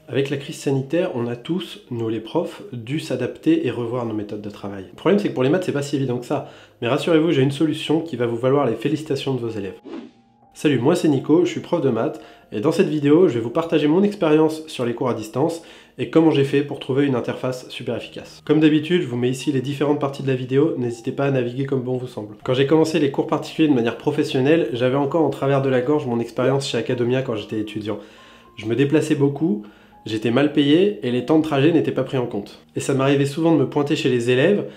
Avec la crise sanitaire, on a tous, nous les profs, dû s'adapter et revoir nos méthodes de travail. Le problème c'est que pour les maths c'est pas si évident que ça, mais rassurez-vous, j'ai une solution qui va vous valoir les félicitations de vos élèves. Salut, moi c'est Nico, je suis prof de maths, et dans cette vidéo, je vais vous partager mon expérience sur les cours à distance et comment j'ai fait pour trouver une interface super efficace. Comme d'habitude, je vous mets ici les différentes parties de la vidéo, n'hésitez pas à naviguer comme bon vous semble. Quand j'ai commencé les cours particuliers de manière professionnelle, j'avais encore en travers de la gorge mon expérience chez Academia quand j'étais étudiant. Je me déplaçais beaucoup, j'étais mal payé et les temps de trajet n'étaient pas pris en compte. Et ça m'arrivait souvent de me pointer chez les élèves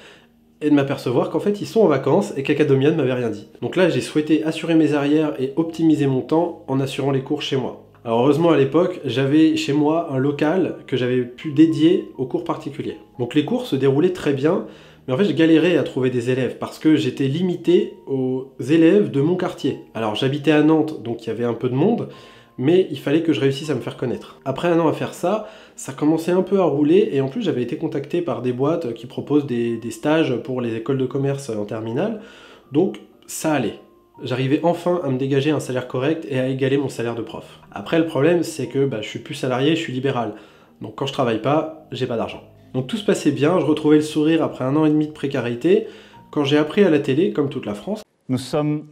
et de m'apercevoir qu'en fait ils sont en vacances et qu'Academia ne m'avait rien dit. Donc là j'ai souhaité assurer mes arrières et optimiser mon temps en assurant les cours chez moi. Alors heureusement à l'époque, j'avais chez moi un local que j'avais pu dédier aux cours particuliers. Donc les cours se déroulaient très bien, mais en fait je galérais à trouver des élèves parce que j'étais limité aux élèves de mon quartier. Alors j'habitais à Nantes, donc il y avait un peu de monde, mais il fallait que je réussisse à me faire connaître. Après un an à faire ça, ça commençait un peu à rouler, et en plus j'avais été contacté par des boîtes qui proposent des stages pour les écoles de commerce en terminale, donc ça allait. J'arrivais enfin à me dégager un salaire correct et à égaler mon salaire de prof. Après le problème c'est que je suis plus salarié, je suis libéral, donc quand je travaille pas, j'ai pas d'argent. Donc tout se passait bien, je retrouvais le sourire après un an et demi de précarité, quand j'ai appris à la télé, comme toute la France, nous sommes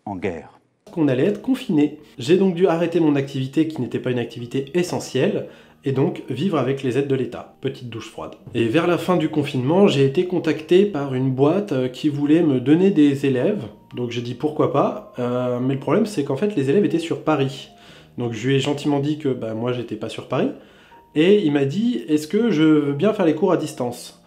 en guerre, qu'on allait être confiné. J'ai donc dû arrêter mon activité qui n'était pas une activité essentielle, et donc vivre avec les aides de l'État. Petite douche froide. Et vers la fin du confinement, j'ai été contacté par une boîte qui voulait me donner des élèves, donc j'ai dit pourquoi pas, mais le problème c'est qu'en fait les élèves étaient sur Paris. Donc je lui ai gentiment dit que moi j'étais pas sur Paris, et il m'a dit est-ce que je veux bien faire les cours à distance ?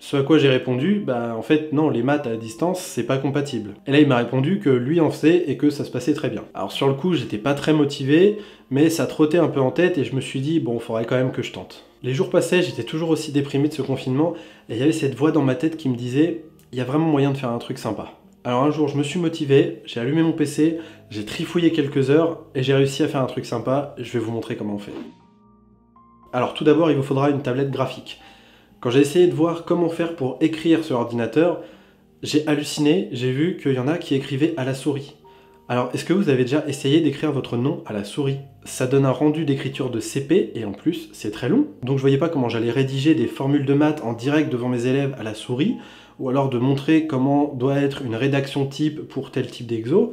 Ce à quoi j'ai répondu, en fait non, les maths à distance c'est pas compatible. Et là il m'a répondu que lui en faisait et que ça se passait très bien. Alors sur le coup j'étais pas très motivé, mais ça trottait un peu en tête et je me suis dit bon, faudrait quand même que je tente. Les jours passaient, j'étais toujours aussi déprimé de ce confinement, et il y avait cette voix dans ma tête qui me disait il y a vraiment moyen de faire un truc sympa. Alors un jour je me suis motivé, j'ai allumé mon PC, j'ai trifouillé quelques heures et j'ai réussi à faire un truc sympa, je vais vous montrer comment on fait. Alors tout d'abord il vous faudra une tablette graphique. Quand j'ai essayé de voir comment faire pour écrire sur ordinateur, j'ai halluciné, j'ai vu qu'il y en a qui écrivaient à la souris. Alors, est-ce que vous avez déjà essayé d'écrire votre nom à la souris? Ça donne un rendu d'écriture de CP, et en plus, c'est très long. Donc je voyais pas comment j'allais rédiger des formules de maths en direct devant mes élèves à la souris, ou alors de montrer comment doit être une rédaction type pour tel type d'exo.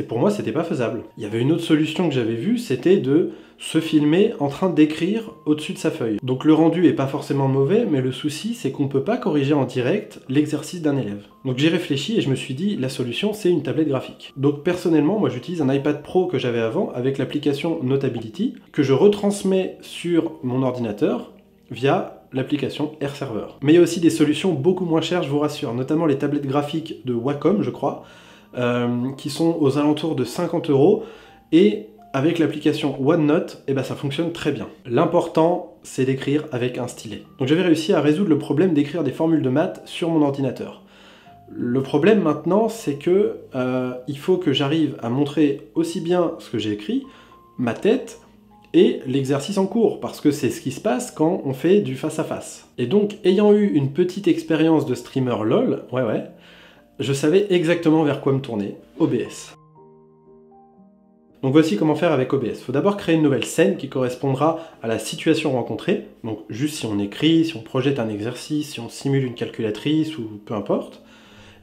Pour moi, c'était pas faisable. Il y avait une autre solution que j'avais vue, c'était de se filmer en train d'écrire au-dessus de sa feuille. Donc le rendu est pas forcément mauvais, mais le souci c'est qu'on peut pas corriger en direct l'exercice d'un élève. Donc j'ai réfléchi et je me suis dit la solution c'est une tablette graphique. Donc personnellement moi j'utilise un iPad Pro que j'avais avant avec l'application Notability que je retransmets sur mon ordinateur via l'application AirServer. Mais il y a aussi des solutions beaucoup moins chères, je vous rassure, notamment les tablettes graphiques de Wacom je crois, qui sont aux alentours de 50 €, et avec l'application OneNote, ça fonctionne très bien. L'important, c'est d'écrire avec un stylet. Donc j'avais réussi à résoudre le problème d'écrire des formules de maths sur mon ordinateur. Le problème maintenant, c'est que il faut que j'arrive à montrer aussi bien ce que j'ai écrit, ma tête, et l'exercice en cours, parce que c'est ce qui se passe quand on fait du face-à-face. Et donc, ayant eu une petite expérience de streamer LOL, je savais exactement vers quoi me tourner, OBS. Donc voici comment faire avec OBS. Il faut d'abord créer une nouvelle scène qui correspondra à la situation rencontrée, donc juste si on écrit, si on projette un exercice, si on simule une calculatrice ou peu importe.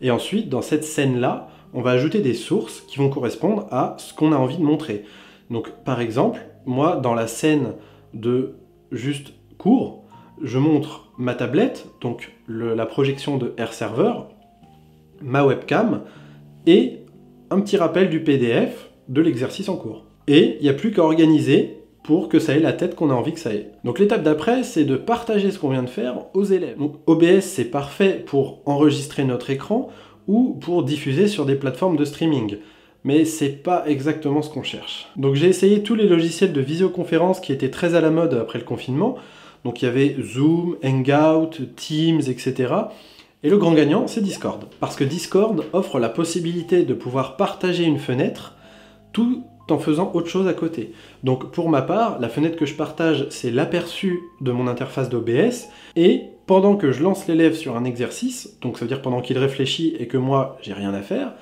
Et ensuite, dans cette scène-là, on va ajouter des sources qui vont correspondre à ce qu'on a envie de montrer. Donc par exemple, moi dans la scène de juste cours, je montre ma tablette, donc la projection de AirServer, ma webcam et un petit rappel du PDF de l'exercice en cours. Et il n'y a plus qu'à organiser pour que ça ait la tête qu'on a envie que ça ait. Donc l'étape d'après, c'est de partager ce qu'on vient de faire aux élèves. Donc OBS, c'est parfait pour enregistrer notre écran ou pour diffuser sur des plateformes de streaming. Mais c'est pas exactement ce qu'on cherche. Donc j'ai essayé tous les logiciels de visioconférence qui étaient très à la mode après le confinement. Donc il y avait Zoom, Hangout, Teams, etc. Et le grand gagnant, c'est Discord. Parce que Discord offre la possibilité de pouvoir partager une fenêtre tout en faisant autre chose à côté. Donc pour ma part, la fenêtre que je partage, c'est l'aperçu de mon interface d'OBS, et pendant que je lance l'élève sur un exercice, donc ça veut dire pendant qu'il réfléchit et que moi, j'ai rien à faire,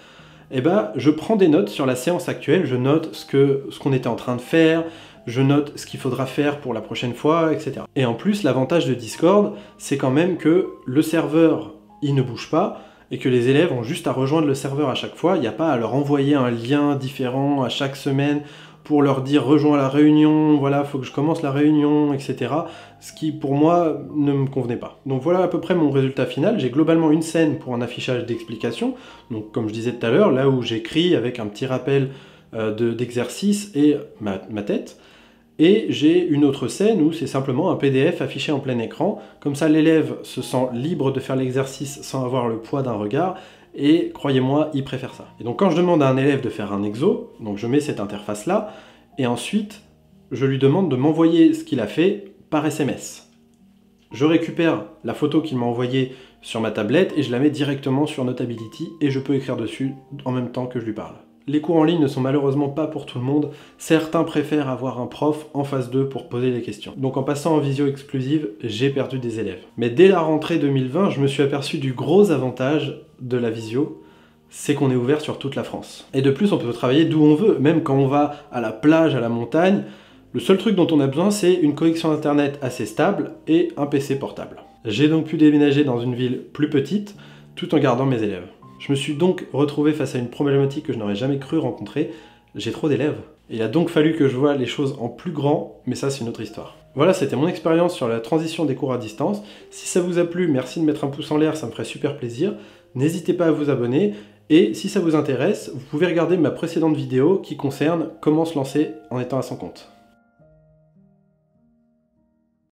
je prends des notes sur la séance actuelle, je note ce qu'on était en train de faire, je note ce qu'il faudra faire pour la prochaine fois, etc. Et en plus, l'avantage de Discord, c'est quand même que le serveur, il ne bouge pas, et que les élèves ont juste à rejoindre le serveur à chaque fois. Il n'y a pas à leur envoyer un lien différent à chaque semaine pour leur dire « rejoins la réunion, voilà, faut que je commence la réunion, etc. » Ce qui, pour moi, ne me convenait pas. Donc voilà à peu près mon résultat final. J'ai globalement une scène pour un affichage d'explication. Donc comme je disais tout à l'heure, là où j'écris avec un petit rappel d'exercice et ma tête. Et j'ai une autre scène où c'est simplement un PDF affiché en plein écran. Comme ça, l'élève se sent libre de faire l'exercice sans avoir le poids d'un regard. Et croyez-moi, il préfère ça. Et donc quand je demande à un élève de faire un exo, donc je mets cette interface-là, et ensuite, je lui demande de m'envoyer ce qu'il a fait par SMS. Je récupère la photo qu'il m'a envoyée sur ma tablette et je la mets directement sur Notability et je peux écrire dessus en même temps que je lui parle. Les cours en ligne ne sont malheureusement pas pour tout le monde. Certains préfèrent avoir un prof en face d'eux pour poser les questions. Donc en passant en visio exclusive, j'ai perdu des élèves. Mais dès la rentrée 2020, je me suis aperçu du gros avantage de la visio, c'est qu'on est ouvert sur toute la France. Et de plus, on peut travailler d'où on veut, même quand on va à la plage, à la montagne. Le seul truc dont on a besoin, c'est une connexion internet assez stable et un PC portable. J'ai donc pu déménager dans une ville plus petite, tout en gardant mes élèves. Je me suis donc retrouvé face à une problématique que je n'aurais jamais cru rencontrer. J'ai trop d'élèves. Il a donc fallu que je voie les choses en plus grand, mais ça c'est une autre histoire. Voilà, c'était mon expérience sur la transition des cours à distance. Si ça vous a plu, merci de mettre un pouce en l'air, ça me ferait super plaisir. N'hésitez pas à vous abonner. Et si ça vous intéresse, vous pouvez regarder ma précédente vidéo qui concerne comment se lancer en étant à son compte.